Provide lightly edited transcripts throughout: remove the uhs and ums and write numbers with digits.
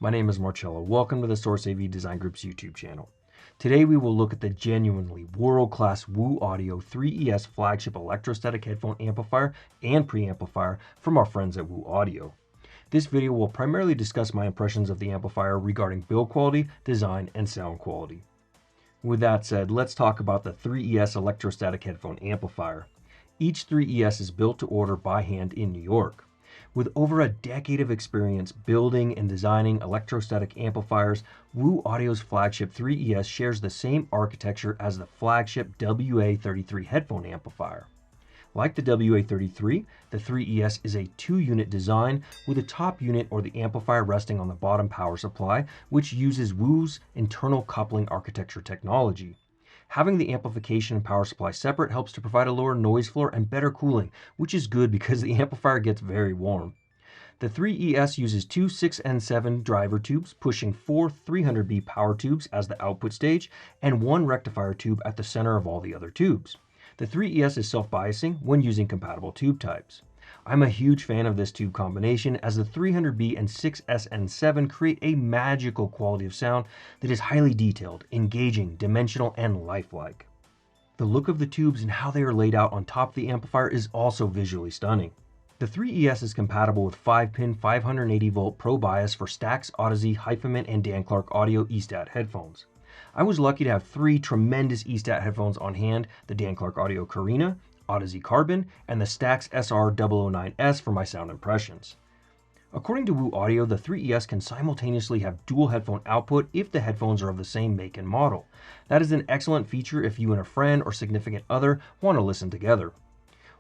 My name is Marcello. Welcome to the Source AV Design Group's YouTube channel. Today we will look at the genuinely world-class Woo Audio 3ES Flagship Electrostatic Headphone Amplifier and Preamplifier from our friends at Woo Audio. This video will primarily discuss my impressions of the amplifier regarding build quality, design, and sound quality. With that said, let's talk about the 3ES Electrostatic Headphone Amplifier. Each 3ES is built to order by hand in New York. With over a decade of experience building and designing electrostatic amplifiers, Woo Audio's flagship 3ES shares the same architecture as the flagship WA33 headphone amplifier. Like the WA33, the 3ES is a two-unit design with the top unit or the amplifier resting on the bottom power supply, which uses Woo's internal coupling architecture technology. Having the amplification and power supply separate helps to provide a lower noise floor and better cooling, which is good because the amplifier gets very warm. The 3ES uses two 6N7 driver tubes, pushing four 300B power tubes as the output stage, and one rectifier tube at the center of all the other tubes. The 3ES is self-biasing when using compatible tube types. I'm a huge fan of this tube combination as the 300B and 6SN7 create a magical quality of sound that is highly detailed, engaging, dimensional, and lifelike. The look of the tubes and how they are laid out on top of the amplifier is also visually stunning. The 3ES is compatible with 5-pin 580V Pro Bias for Stax, Audeze, Hyphamin, and Dan Clark Audio eStat headphones. I was lucky to have three tremendous eStat headphones on hand, the Dan Clark Audio Carina, Audeze Carbon, and the Stax SR009S for my sound impressions. According to Woo Audio, the 3ES can simultaneously have dual headphone output if the headphones are of the same make and model. That is an excellent feature if you and a friend or significant other want to listen together.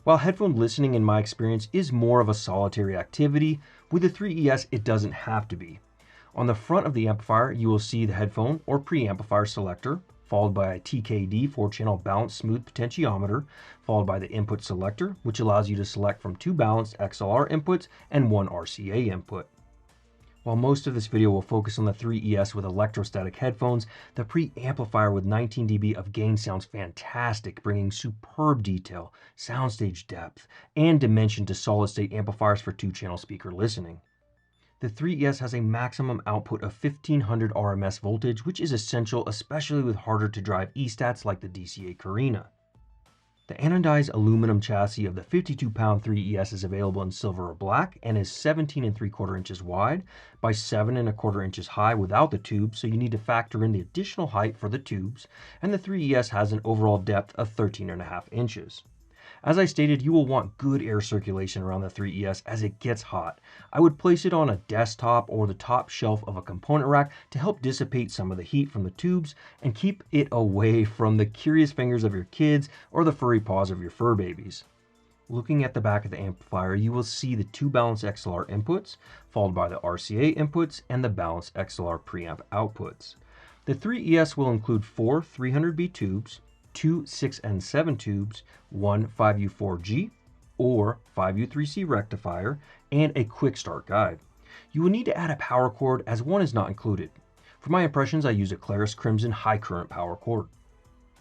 While headphone listening in my experience is more of a solitary activity, with the 3ES it doesn't have to be. On the front of the amplifier you will see the headphone or preamplifier selector, followed by a TKD 4-channel balanced smooth potentiometer, followed by the input selector, which allows you to select from two balanced XLR inputs and one RCA input. While most of this video will focus on the 3ES with electrostatic headphones, the preamplifier with 19 dB of gain sounds fantastic, bringing superb detail, soundstage depth, and dimension to solid-state amplifiers for two-channel speaker listening. The 3ES has a maximum output of 1500 RMS voltage, which is essential especially with harder to drive eStats like the DCA Carina. The anodized aluminum chassis of the 52-pound 3ES is available in silver or black and is 17 3/4 inches wide by 7 1/4 inches high without the tubes, so you need to factor in the additional height for the tubes, and the 3ES has an overall depth of 13 1/2 inches. As I stated, you will want good air circulation around the 3ES as it gets hot. I would place it on a desktop or the top shelf of a component rack to help dissipate some of the heat from the tubes and keep it away from the curious fingers of your kids or the furry paws of your fur babies. Looking at the back of the amplifier, you will see the two balanced XLR inputs, followed by the RCA inputs and the balanced XLR preamp outputs. The 3ES will include four 300B tubes, two 6N7 tubes, one 5U4G or 5U3C rectifier, and a quick start guide. You will need to add a power cord as one is not included. For my impressions, I use a Clarus Crimson high current power cord.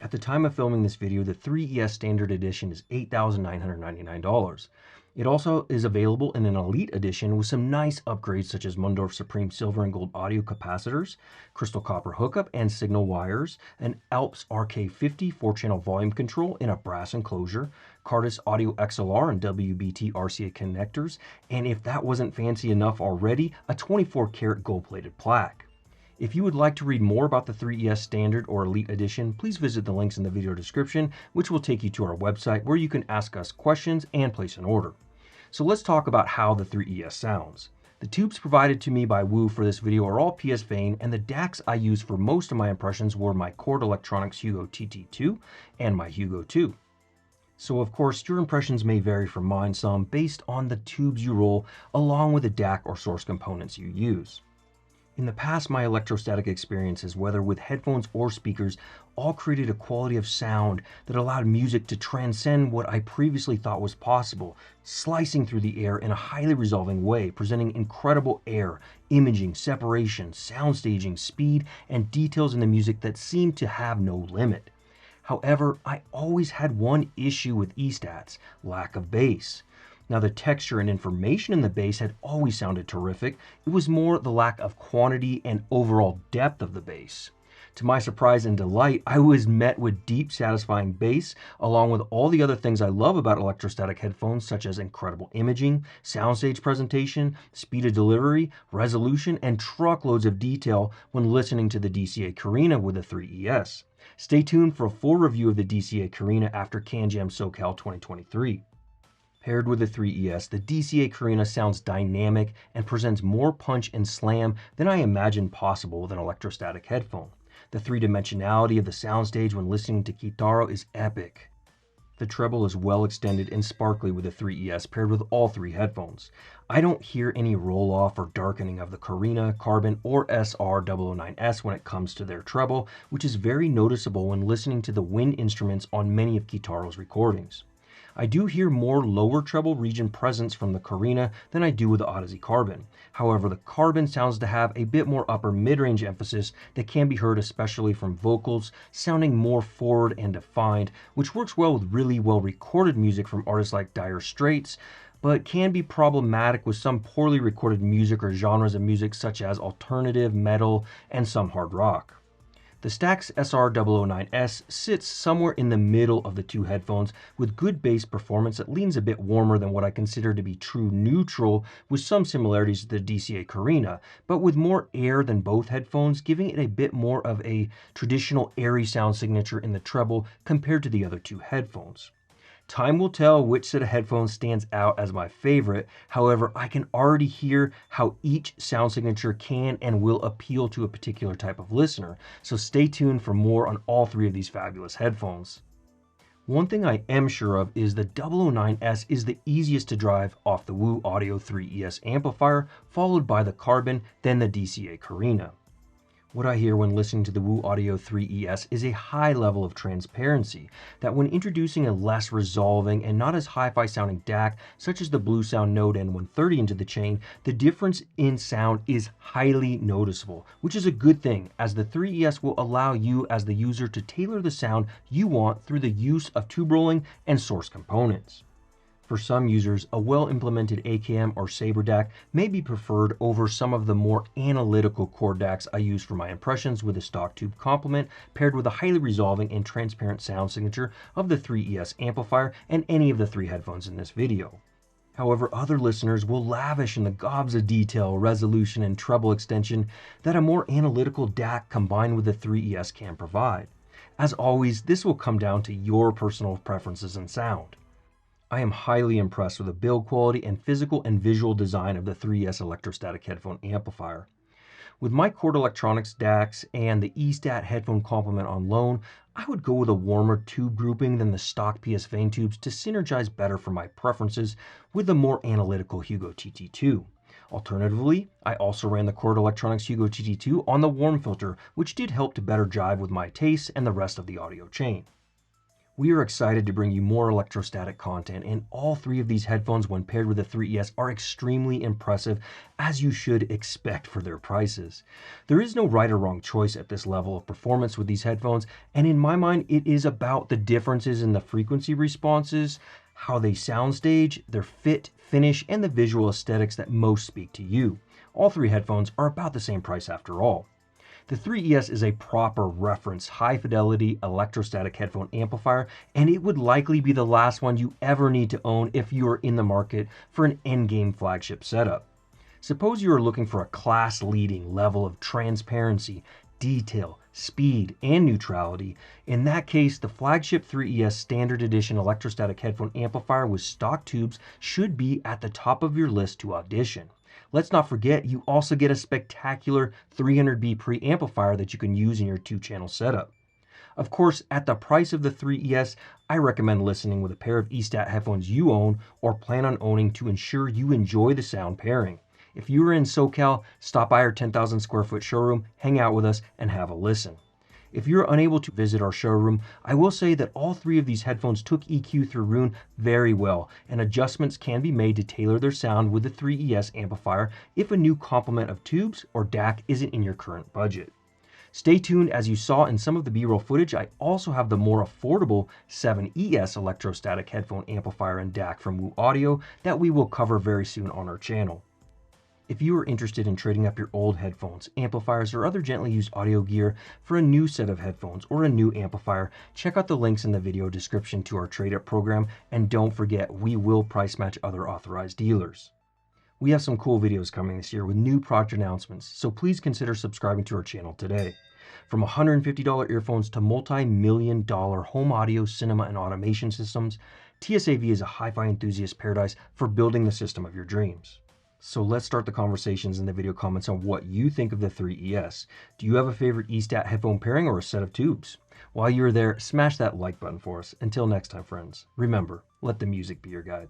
At the time of filming this video, the 3ES Standard Edition is $8,999. It also is available in an Elite Edition with some nice upgrades such as Mundorf Supreme Silver and Gold audio capacitors, crystal copper hookup and signal wires, an Alps RK50 4-channel volume control in a brass enclosure, Cardus Audio XLR and WBT RCA connectors, and if that wasn't fancy enough already, a 24-karat gold-plated plaque. If you would like to read more about the 3ES Standard or Elite Edition, please visit the links in the video description, which will take you to our website where you can ask us questions and place an order. So let's talk about how the 3ES sounds. The tubes provided to me by Woo for this video are all PS Vane, and the DACs I used for most of my impressions were my Chord Electronics Hugo TT2 and my Hugo 2. So of course your impressions may vary from mine some based on the tubes you roll along with the DAC or source components you use. In the past, my electrostatic experiences, whether with headphones or speakers, all created a quality of sound that allowed music to transcend what I previously thought was possible, slicing through the air in a highly resolving way, presenting incredible air, imaging, separation, sound staging, speed, and details in the music that seemed to have no limit. However, I always had one issue with eStats: lack of bass. Now, the texture and information in the bass had always sounded terrific. It was more the lack of quantity and overall depth of the bass. To my surprise and delight, I was met with deep, satisfying bass, along with all the other things I love about electrostatic headphones, such as incredible imaging, soundstage presentation, speed of delivery, resolution, and truckloads of detail when listening to the DCA Carina with the 3ES. Stay tuned for a full review of the DCA Carina after CanJam SoCal 2023. Paired with the 3ES, the DCA Carina sounds dynamic and presents more punch and slam than I imagined possible with an electrostatic headphone. The three-dimensionality of the soundstage when listening to Kitaro is epic. The treble is well extended and sparkly with the 3ES paired with all three headphones. I don't hear any roll-off or darkening of the Carina, Carbon, or SR009S when it comes to their treble, which is very noticeable when listening to the wind instruments on many of Kitaro's recordings. I do hear more lower treble region presence from the Carina than I do with the Odyssey Carbon. However, the Carbon sounds to have a bit more upper mid-range emphasis that can be heard especially from vocals, sounding more forward and defined, which works well with really well-recorded music from artists like Dire Straits, but can be problematic with some poorly recorded music or genres of music such as alternative, metal, and some hard rock. The Stax SR009S sits somewhere in the middle of the two headphones with good bass performance that leans a bit warmer than what I consider to be true neutral, with some similarities to the DCA Carina, but with more air than both headphones, giving it a bit more of a traditional airy sound signature in the treble compared to the other two headphones. Time will tell which set of headphones stands out as my favorite. However, I can already hear how each sound signature can and will appeal to a particular type of listener, so stay tuned for more on all three of these fabulous headphones. One thing I am sure of is the 009S is the easiest to drive off the Woo Audio 3ES amplifier, followed by the Carbon, then the DCA Carina. What I hear when listening to the Woo Audio 3ES is a high level of transparency, that when introducing a less resolving and not as hi-fi sounding DAC, such as the Bluesound Node N130 into the chain, the difference in sound is highly noticeable, which is a good thing, as the 3ES will allow you as the user to tailor the sound you want through the use of tube rolling and source components. For some users, a well-implemented AKM or Sabre DAC may be preferred over some of the more analytical core DACs I use for my impressions with a stock tube complement paired with a highly resolving and transparent sound signature of the 3ES amplifier and any of the three headphones in this video. However, other listeners will lavish in the gobs of detail, resolution, and treble extension that a more analytical DAC combined with the 3ES can provide. As always, this will come down to your personal preferences and sound. I am highly impressed with the build quality and physical and visual design of the 3ES electrostatic headphone amplifier. With my Chord Electronics DACs and the eStat headphone complement on loan, I would go with a warmer tube grouping than the stock PS Vane tubes to synergize better for my preferences with the more analytical Hugo TT2. Alternatively, I also ran the Chord Electronics Hugo TT2 on the warm filter, which did help to better jive with my tastes and the rest of the audio chain. We are excited to bring you more electrostatic content, and all three of these headphones when paired with the 3ES are extremely impressive, as you should expect for their prices. There is no right or wrong choice at this level of performance with these headphones, and in my mind it is about the differences in the frequency responses, how they soundstage, their fit, finish, and the visual aesthetics that most speak to you. All three headphones are about the same price after all. The 3ES is a proper reference high-fidelity electrostatic headphone amplifier, and it would likely be the last one you ever need to own if you are in the market for an endgame flagship setup. Suppose you are looking for a class-leading level of transparency, detail, speed, and neutrality. In that case, the flagship 3ES Standard Edition electrostatic headphone amplifier with stock tubes should be at the top of your list to audition. Let's not forget, you also get a spectacular 300B preamplifier that you can use in your two-channel setup. Of course, at the price of the 3ES, I recommend listening with a pair of eStat headphones you own or plan on owning to ensure you enjoy the sound pairing. If you are in SoCal, stop by our 10,000 square foot showroom, hang out with us, and have a listen. If you're unable to visit our showroom, I will say that all three of these headphones took EQ through Roon very well, and adjustments can be made to tailor their sound with the 3ES amplifier if a new complement of tubes or DAC isn't in your current budget. Stay tuned. As you saw in some of the B-roll footage, I also have the more affordable 3ES Electrostatic headphone amplifier and DAC from Woo Audio that we will cover very soon on our channel. If you are interested in trading up your old headphones, amplifiers, or other gently used audio gear for a new set of headphones or a new amplifier, check out the links in the video description to our trade-up program, and don't forget, we will price match other authorized dealers. We have some cool videos coming this year with new product announcements, so please consider subscribing to our channel today. From $150 earphones to multi-million-dollar home audio, cinema, and automation systems, TSAV is a hi-fi enthusiast paradise for building the system of your dreams. So let's start the conversations in the video comments on what you think of the 3ES. Do you have a favorite eStat headphone pairing or a set of tubes? While you're there, smash that like button for us. Until next time, friends, remember, let the music be your guide.